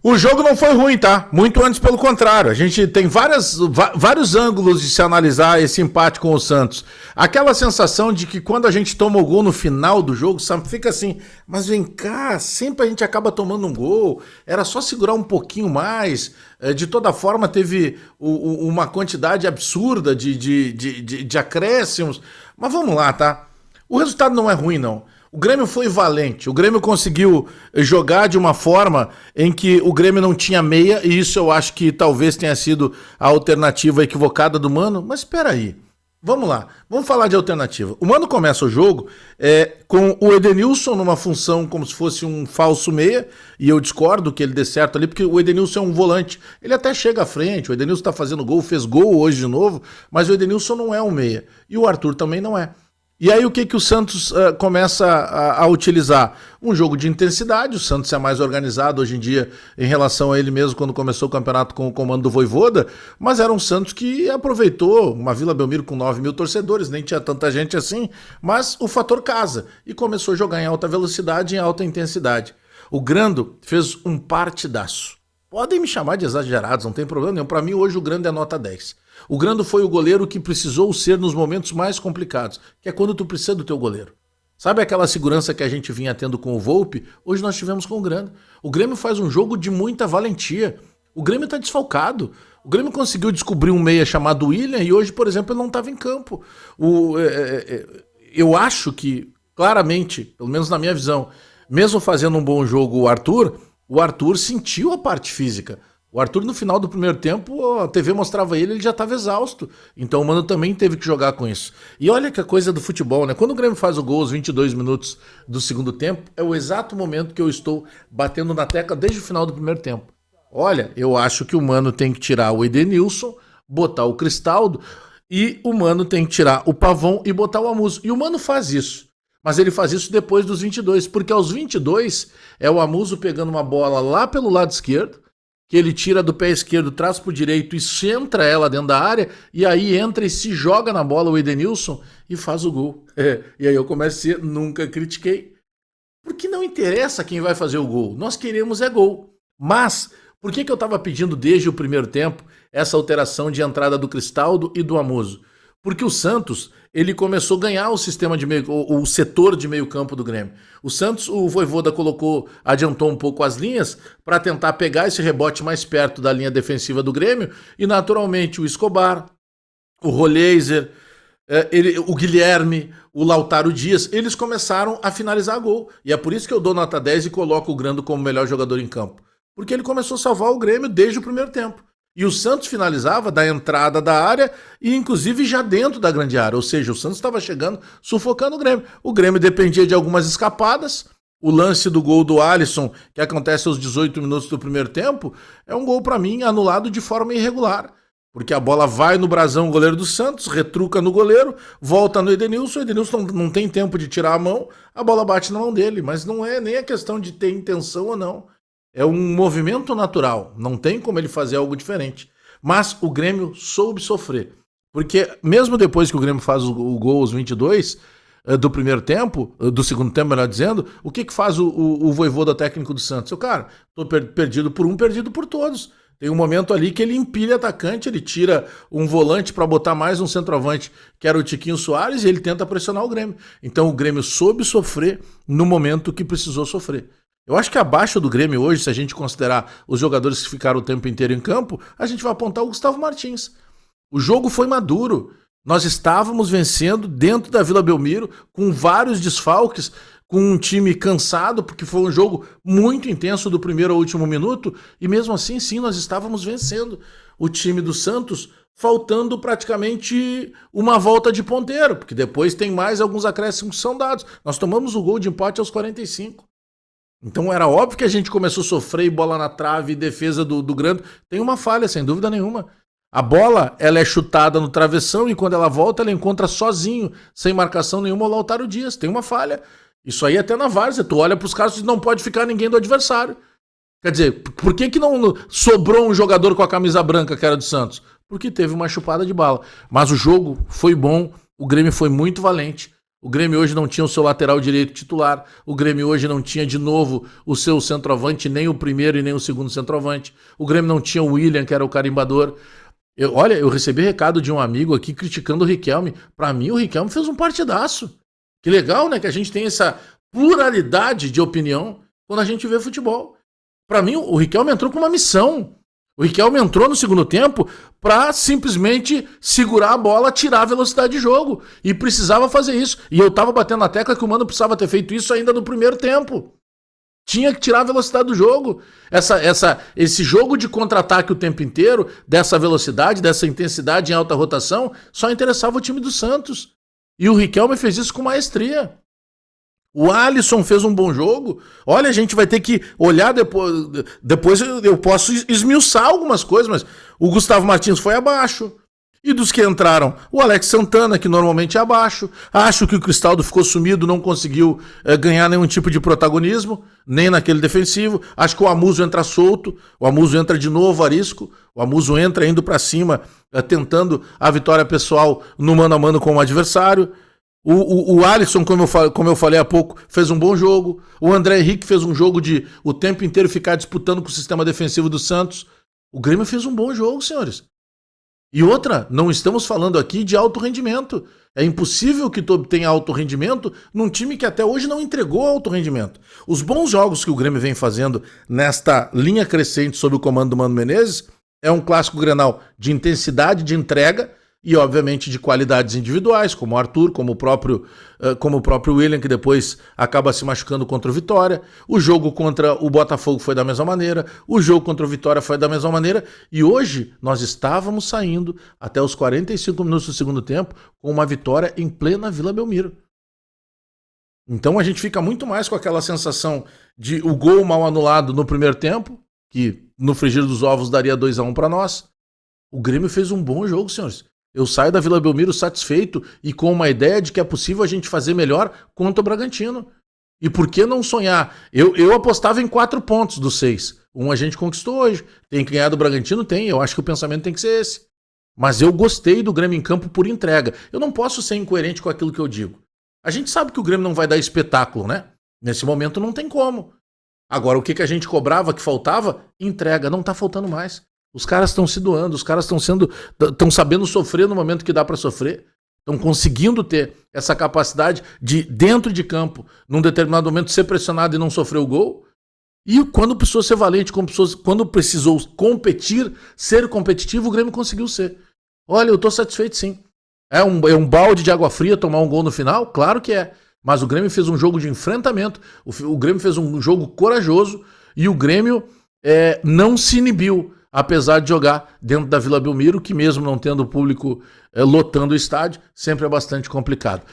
O jogo não foi ruim, tá? Muito antes, pelo contrário. A gente tem vários ângulos de se analisar esse empate com o Santos. Aquela sensação de que quando a gente toma o gol no final do jogo, sabe, fica assim, mas vem cá, sempre a gente acaba tomando um gol, era só segurar um pouquinho mais. De toda forma, teve uma quantidade absurda de acréscimos. Mas vamos lá, tá? O resultado não é ruim, não. O Grêmio foi valente, o Grêmio conseguiu jogar de uma forma em que o Grêmio não tinha meia, e isso eu acho que talvez tenha sido a alternativa equivocada do Mano, mas espera aí, vamos lá, vamos falar de alternativa. O Mano começa o jogo com o Edenilson numa função como se fosse um falso meia, e eu discordo que ele dê certo ali, porque o Edenilson é um volante, ele até chega à frente, o Edenilson tá fazendo gol, fez gol hoje de novo, mas o Edenilson não é um meia, e o Arthur também não é. E aí o que o Santos começa a utilizar? Um jogo de intensidade, o Santos é mais organizado hoje em dia em relação a ele mesmo quando começou o campeonato com o comando do Vojvoda, mas era um Santos que aproveitou uma Vila Belmiro com 9 mil torcedores, nem tinha tanta gente assim, mas o fator casa, e começou a jogar em alta velocidade e em alta intensidade. O Grando fez um partidaço. Podem me chamar de exagerados, não tem problema nenhum, para mim hoje o Grando é nota 10. O Grando foi o goleiro que precisou ser nos momentos mais complicados, que é quando tu precisa do teu goleiro. Sabe aquela segurança que a gente vinha tendo com o Volpi? Hoje nós tivemos com o Grando. O Grêmio faz um jogo de muita valentia. O Grêmio tá desfalcado. O Grêmio conseguiu descobrir um meia chamado William e hoje, por exemplo, ele não estava em campo. Eu acho que, claramente, pelo menos na minha visão, mesmo fazendo um bom jogo o Arthur sentiu a parte física. O Arthur, no final do primeiro tempo, a TV mostrava ele já estava exausto. Então o Mano também teve que jogar com isso. E olha que a coisa do futebol, né? Quando o Grêmio faz o gol aos 22 minutos do segundo tempo, é o exato momento que eu estou batendo na tecla desde o final do primeiro tempo. Olha, eu acho que o Mano tem que tirar o Edenilson, botar o Cristaldo, e o Mano tem que tirar o Pavão e botar o Amuso. E o Mano faz isso. Mas ele faz isso depois dos 22, porque aos 22 é o Amuso pegando uma bola lá pelo lado esquerdo, que ele tira do pé esquerdo, traz pro direito e centra ela dentro da área, e aí entra e se joga na bola o Edenilson e faz o gol. E aí eu começo a dizer, nunca critiquei. Porque não interessa quem vai fazer o gol, nós queremos é gol. Mas, por que eu estava pedindo desde o primeiro tempo essa alteração de entrada do Cristaldo e do Amuso? Porque o Santos, ele começou a ganhar o sistema de meio, o setor de meio campo do Grêmio. O Santos, o Vojvoda adiantou um pouco as linhas para tentar pegar esse rebote mais perto da linha defensiva do Grêmio e naturalmente o Escobar, o Roleiser, o Guilherme, o Lautaro Dias, eles começaram a finalizar gol. E é por isso que eu dou nota 10 e coloco o Grando como melhor jogador em campo. Porque ele começou a salvar o Grêmio desde o primeiro tempo. E o Santos finalizava da entrada da área e inclusive já dentro da grande área. Ou seja, o Santos estava chegando, sufocando o Grêmio. O Grêmio dependia de algumas escapadas. O lance do gol do Alisson, que acontece aos 18 minutos do primeiro tempo, é um gol para mim anulado de forma irregular. Porque a bola vai no brasão, o goleiro do Santos, retruca no goleiro, volta no Edenilson, o Edenilson não tem tempo de tirar a mão, a bola bate na mão dele. Mas não é nem a questão de ter intenção ou não. É um movimento natural, não tem como ele fazer algo diferente. Mas o Grêmio soube sofrer. Porque mesmo depois que o Grêmio faz o gol aos 22 do primeiro tempo, do segundo tempo, melhor dizendo, o que faz o Vojvoda técnico do Santos? Cara, tô perdido por um, perdido por todos. Tem um momento ali que ele empilha atacante, ele tira um volante para botar mais um centroavante, que era o Tiquinho Soares, e ele tenta pressionar o Grêmio. Então o Grêmio soube sofrer no momento que precisou sofrer. Eu acho que abaixo do Grêmio hoje, se a gente considerar os jogadores que ficaram o tempo inteiro em campo, a gente vai apontar o Gustavo Martins. O jogo foi maduro. Nós estávamos vencendo dentro da Vila Belmiro, com vários desfalques, com um time cansado, porque foi um jogo muito intenso do primeiro ao último minuto, e mesmo assim, sim, nós estávamos vencendo o time do Santos, faltando praticamente uma volta de ponteiro, porque depois tem mais alguns acréscimos que são dados. Nós tomamos o gol de empate aos 45. Então era óbvio que a gente começou a sofrer e bola na trave e defesa do Grando. Tem uma falha, sem dúvida nenhuma. A bola, ela é chutada no travessão e quando ela volta, ela encontra sozinho, sem marcação nenhuma, o Lautaro Dias. Tem uma falha. Isso aí até na várzea. Tu olha pros caras e não pode ficar ninguém do adversário. Quer dizer, por que não sobrou um jogador com a camisa branca que era do Santos? Porque teve uma chupada de bala. Mas o jogo foi bom, o Grêmio foi muito valente. O Grêmio hoje não tinha o seu lateral direito titular. O Grêmio hoje não tinha de novo o seu centroavante, nem o primeiro e nem o segundo centroavante. O Grêmio não tinha o William, que era o carimbador. Olha, eu recebi recado de um amigo aqui criticando o Riquelme. Pra mim, o Riquelme fez um partidaço. Que legal, né? Que a gente tem essa pluralidade de opinião quando a gente vê futebol. Pra mim, o Riquelme entrou com uma missão. O Riquelme entrou no segundo tempo para simplesmente segurar a bola, tirar a velocidade de jogo. E precisava fazer isso. E eu tava batendo na tecla que o Mano precisava ter feito isso ainda no primeiro tempo. Tinha que tirar a velocidade do jogo. Esse jogo de contra-ataque o tempo inteiro, dessa velocidade, dessa intensidade em alta rotação, só interessava o time do Santos. E o Riquelme fez isso com maestria. O Alisson fez um bom jogo. Olha, a gente vai ter que olhar depois. Depois eu posso esmiuçar algumas coisas, mas o Gustavo Martins foi abaixo. E dos que entraram, o Alex Santana, que normalmente é abaixo. Acho que o Cristaldo ficou sumido, não conseguiu ganhar nenhum tipo de protagonismo, nem naquele defensivo. Acho que o Amuso entra solto, o Amuso entra de novo arisco, o Amuso entra indo pra cima, tentando a vitória pessoal no mano a mano com o adversário. O Alisson, como eu falei há pouco, fez um bom jogo. O André Henrique fez um jogo de o tempo inteiro ficar disputando com o sistema defensivo do Santos. O Grêmio fez um bom jogo, senhores. E outra, não estamos falando aqui de alto rendimento. É impossível que tu obtenha alto rendimento num time que até hoje não entregou alto rendimento. Os bons jogos que o Grêmio vem fazendo nesta linha crescente sob o comando do Mano Menezes é um clássico Grenal de intensidade, de entrega e, obviamente, de qualidades individuais, como o Arthur, como o próprio William, que depois acaba se machucando contra o Vitória. O jogo contra o Botafogo foi da mesma maneira, o jogo contra o Vitória foi da mesma maneira, e hoje nós estávamos saindo até os 45 minutos do segundo tempo com uma vitória em plena Vila Belmiro. Então a gente fica muito mais com aquela sensação de o gol mal anulado no primeiro tempo, que no frigir dos ovos daria 2-1 para nós. O Grêmio fez um bom jogo, senhores. Eu saio da Vila Belmiro satisfeito e com uma ideia de que é possível a gente fazer melhor contra o Bragantino. E por que não sonhar? Eu apostava em 4 pontos dos 6. Um a gente conquistou hoje. Tem que ganhar do Bragantino? Tem. Eu acho que o pensamento tem que ser esse. Mas eu gostei do Grêmio em campo por entrega. Eu não posso ser incoerente com aquilo que eu digo. A gente sabe que o Grêmio não vai dar espetáculo, né? Nesse momento não tem como. Agora, o que a gente cobrava que faltava? Entrega. Não tá faltando mais. Os caras estão se doando, os caras estão sabendo sofrer no momento que dá para sofrer. Estão conseguindo ter essa capacidade de, dentro de campo, num determinado momento, ser pressionado e não sofrer o gol. E quando precisou ser valente, quando precisou competir, ser competitivo, o Grêmio conseguiu ser. Olha, eu estou satisfeito sim. É um balde de água fria tomar um gol no final? Claro que é. Mas o Grêmio fez um jogo de enfrentamento, o Grêmio fez um jogo corajoso e o Grêmio não se inibiu. Apesar de jogar dentro da Vila Belmiro, que mesmo não tendo o público lotando o estádio, sempre é bastante complicado.